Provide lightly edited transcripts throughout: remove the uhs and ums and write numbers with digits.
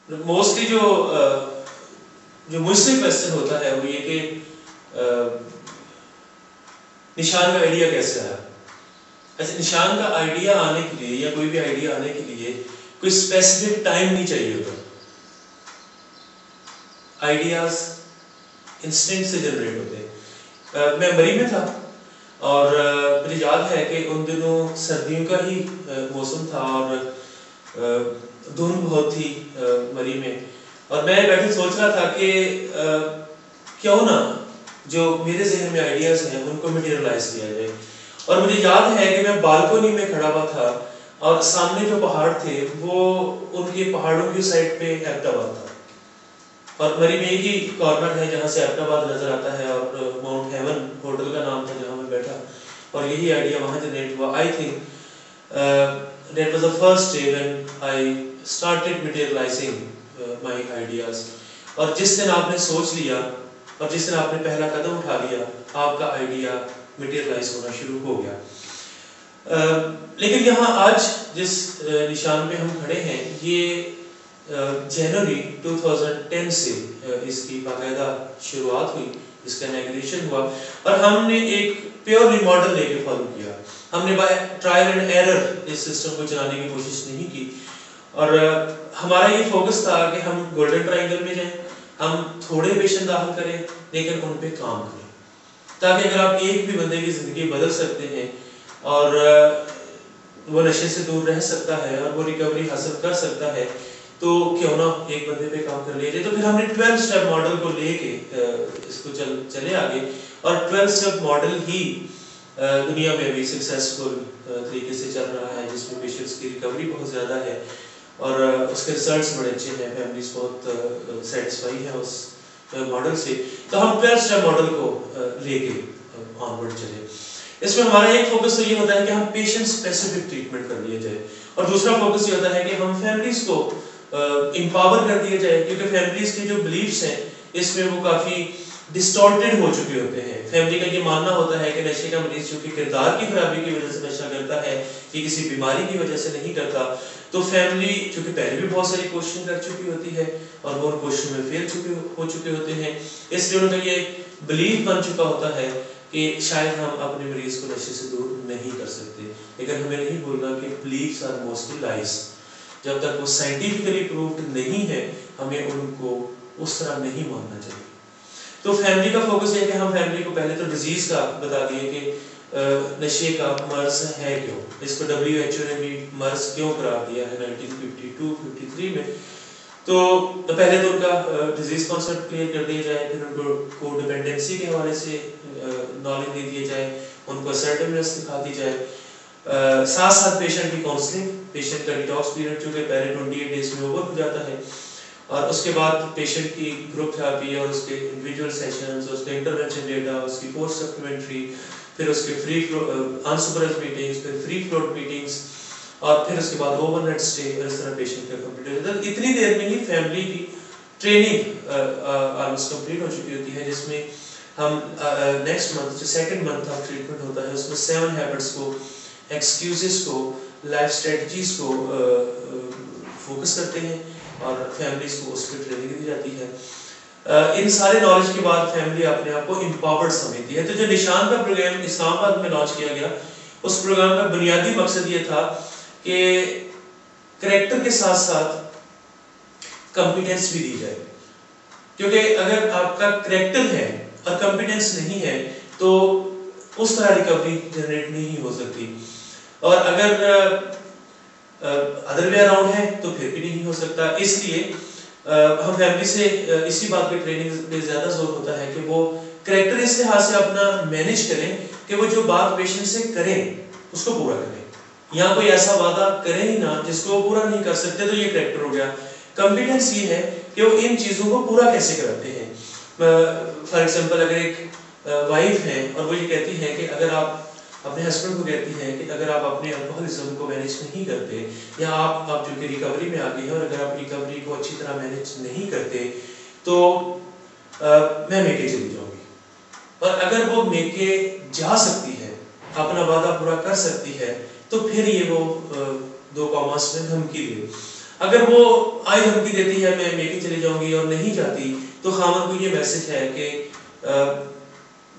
Mostly جو مجھ سے کویسچن ہوتا ہے وہ یہ کہ نشان کا آئیڈیا کیسے آیا. اچھا, نشان کا آئیڈیا آنے کے لیے یا کوئی بھی آئیڈیا آنے کے لیے کوئی اسپیسیفک ٹائم نہیں چاہیے ہوتا. آئیڈیاز انسٹنکٹ سے جنریٹ ہوتے ہیں. میں مری میں تھا اور مجھے یاد ہے کہ ان دنوں سردیوں کا ہی موسم تھا اور دھند بہت تھی مری میں, اور میں بیٹھے سوچ رہا تھا کہ کیوں نہ جو میرے ذہن میں آئیڈیاز ہیں ان کو میٹیریلائز کیا جائے. اور مجھے یاد ہے کہ میں بالکونی میں کھڑا ہوا تھا اور سامنے جو پہاڑ تھے وہ ان کے پہاڑوں کی سائڈ پہ ایبٹ آباد تھا, اور مری میں ایک ہی کارنر ہے جہاں سے ایبٹ آباد نظر آتا ہے, اور ماؤنٹ ہیون ہوٹل کا نام تھا جہاں میں بیٹھا, اور یہی آئیڈیا وہاں جنریٹ ہوا. I think that was the first day when I started materializing my ideas. اور جس دن آپ نے سوچ لیا اور جس دن آپ نے پہلا قدم اٹھا لیا آپ کا آئیڈیا میٹیریلائز ہونا شروع ہو گیا. لیکن یہاں آج جس نشان پہ ہم کھڑے ہیں یہ جنوری 2010 سے اس کی باقاعدہ شروعات ہوئی, اس کا انیگریشن ہوا, اور ہم نے ایک پیورلی ماڈل لے کے فالو کیا. ہم نے بائی ٹرائل اینڈ ایرر اس سسٹم کو چلانے کی کوشش نہیں کی, اور ہمارا یہ فوکس تھا کہ ہم گولڈن ٹرائنگل میں جائیں, ہم تھوڑے پیشنٹ داخل کریں لیکن ان پہ کام کریں, تاکہ اگر آپ ایک بھی بندے کی زندگی بدل سکتے ہیں اور وہ نشے سے دور رہ سکتا ہے اور وہ ریکوری حاصل کر سکتا ہے تو کیوں نہ ایک بندے پہ کام کر لیا جائے. تو پھر ہم نے 12 اسٹیپ ماڈل کو لے کے اس کو چلے آگے, اور 12 اسٹیپ ماڈل ہی دنیا میں بھی سکسیسفل طریقے سے چل رہا ہے, جس میں پیشنٹس کی ریکوری بہت زیادہ ہے اور اس کے ریزلٹس بڑے اچھے ہیں, فیملیز بہت سیٹسفائی ہیں اس ماڈل سے. تو ہم 12 اسٹیپ ماڈل کو لے کے آن ورڈ چلے. اس میں ہمارا ایک فوکس تو یہ ہوتا ہے کہ ہم پیشنٹ اسپیسیفک ٹریٹمنٹ کر لیا جائے, اور دوسرا فوکس یہ ہوتا ہے کہ ہم فیملیز کو امپاور کر دیا جائے, کیونکہ فیملیز کے جو بلیفس ہیں اس میں وہ کافی ڈسٹارٹیڈ ہو چکے ہوتے ہیں. فیملی کا یہ ماننا ہوتا ہے کہ نشے کا مریض جو کہ کردار کی خرابی کی وجہ سے نشہ کرتا ہے یہ کسی بیماری کی وجہ سے نہیں کرتا. تو فیملی چونکہ پہلے بھی بہت ساری کوششیں کر چکی ہوتی ہے اور وہ ان کوششوں میں فیل ہو چکے ہوتے ہیں, اس لیے ان کا یہ بلیف بن چکا ہوتا ہے کہ شاید ہم اپنے مریض کو نشے سے دور نہیں کر سکتے. لیکن ہمیں نہیں بولنا کہ بلیفس آر موسٹلی لائز. جب تک وہ سائنٹیفکلی پروفڈ نہیں ہے ہمیں ان کو اس طرح نہیں ماننا چاہیے. تو فیملی کا فوکس ہے کہ ہم فیملی کو پہلے تو ڈیزیز کا بتا دیں کہ نشے کا مرض ہے کیوں, اس کو WHO نے بھی مرض کیوں قرار دیا ہے 1952-53 میں. تو پہلے تو ان کا ڈیزیز کانسیپٹ کلیئر کر دیا جائے, پھر ان کو کو ڈیپینڈنسی کے حوالے سے نالج دے دیا جائے, ان کو اسرٹیونیس دکھا دی جائے, ساتھ ساتھ پیشنٹ کی کاؤنسلنگ, پیشنٹ کا ڈیٹاکس پیریڈ جو کہ پہلے 28 ڈیز میں اوور ہو جاتا ہے, اور اس کے بعد پیشنٹ کی گروپ تھراپی اور اس کے انڈیویجول سیشنز, اس کا انٹرونشن ڈیٹا, اس کی پوسٹ سپلیمنٹری, پھر اس کے فری انسپرائزڈ میٹنگز, پھر فری فلوٹ میٹنگز, اور پھر اس کے بعد اوور نائٹ اسٹے, اور اس طرح پیشنٹ کا کمپلیٹ ہو جاتا ہے. اتنی دیر میں ہی فیملی کی ٹریننگ آلموسٹ کمپلیٹ ہو چکی ہوتی ہے, جس میں ہم نیکسٹ منتھ جو سیکنڈ منتھ آف ٹریٹمنٹ ہوتا ہے اس میں 7 ہیبٹس کو, ایکسکیوزز کو, لائف اسٹریٹجیز کو فوکس کرتے ہیں اور فیملیز کو اس پہ ٹریننگ دی جاتی ہے. ان سارے نالج کے بعد فیملی اپنے آپ کو امپاورڈ سمجھتی ہے. تو جو نشان کا پروگرام اسلام آباد میں لانچ کیا گیا اس پروگرام کا بنیادی مقصد یہ تھا کہ کریکٹر کے ساتھ ساتھ کمپیٹنس بھی دی جائے, کیونکہ اگر آپ کا کریکٹر ہے اور کمپیٹنس نہیں ہے تو اس طرح ریکوری جنریٹ نہیں ہو سکتی, اور اگر ادر وے اراؤنڈ ہے تو پھر بھی نہیں ہو سکتا. اس لیے ہم فیملی سے اسی بات پہ ٹریننگ پہ زیادہ زور ہوتا ہے کہ وہ کریکٹر اس لحاظ سے اپنا مینیج کریں کہ وہ جو بات پیشنٹ سے کریں اس کو پورا کریں, یا کوئی ایسا وعدہ کریں ہی نہ جس کو وہ پورا نہیں کر سکتے, تو یہ کریکٹر ہو گیا. کمپیٹنس یہ ہے کہ وہ ان چیزوں کو پورا کیسے کرتے ہیں. فار ایگزامپل اگر ایک وائف ہے اور وہ یہ کہتی ہے کہ اگر آپ اپنے ہسبینڈ کو کہتی ہیں کہ اگر آپ اپنے الکوہلزم کو مینیج نہیں کرتے, یا آپ جو کہ ریکوری میں آگے ہیں اور اگر آپ ریکوری کو اچھی طرح مینیج نہیں کرتے تو میں میکے چلی جاؤں گی. اور اگر وہ میکے جا سکتی ہے, اپنا وعدہ پورا کر سکتی ہے, تو پھر یہ وہ 2 کاماس میں دھمکی دے. اگر وہ آئی دھمکی دیتی ہے میں میکے چلے جاؤں گی اور نہیں جاتی تو خاوند کو یہ میسج ہے کہ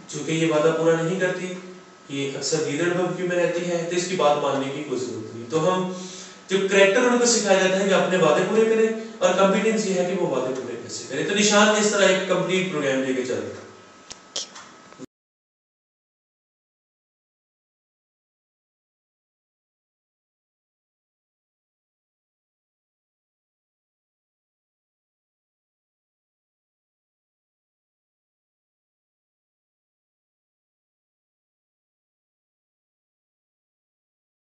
چونکہ یہ وعدہ پورا نہیں کرتی، یہ اکثر گیدڑ دھمکی میں رہتی ہے، تو اس کی بات ماننے کی کوئی ضرورت نہیں. تو ہم جو کریکٹر ان کو سکھایا جاتا ہے کہ اپنے وعدے پورے کریں، اور کمپیٹنس یہ ہے کہ وہ وعدے پورے کیسے کریں. تو نشان اس طرح ایک کمپلیٹ پروگرام لے کے چل رہا ہے.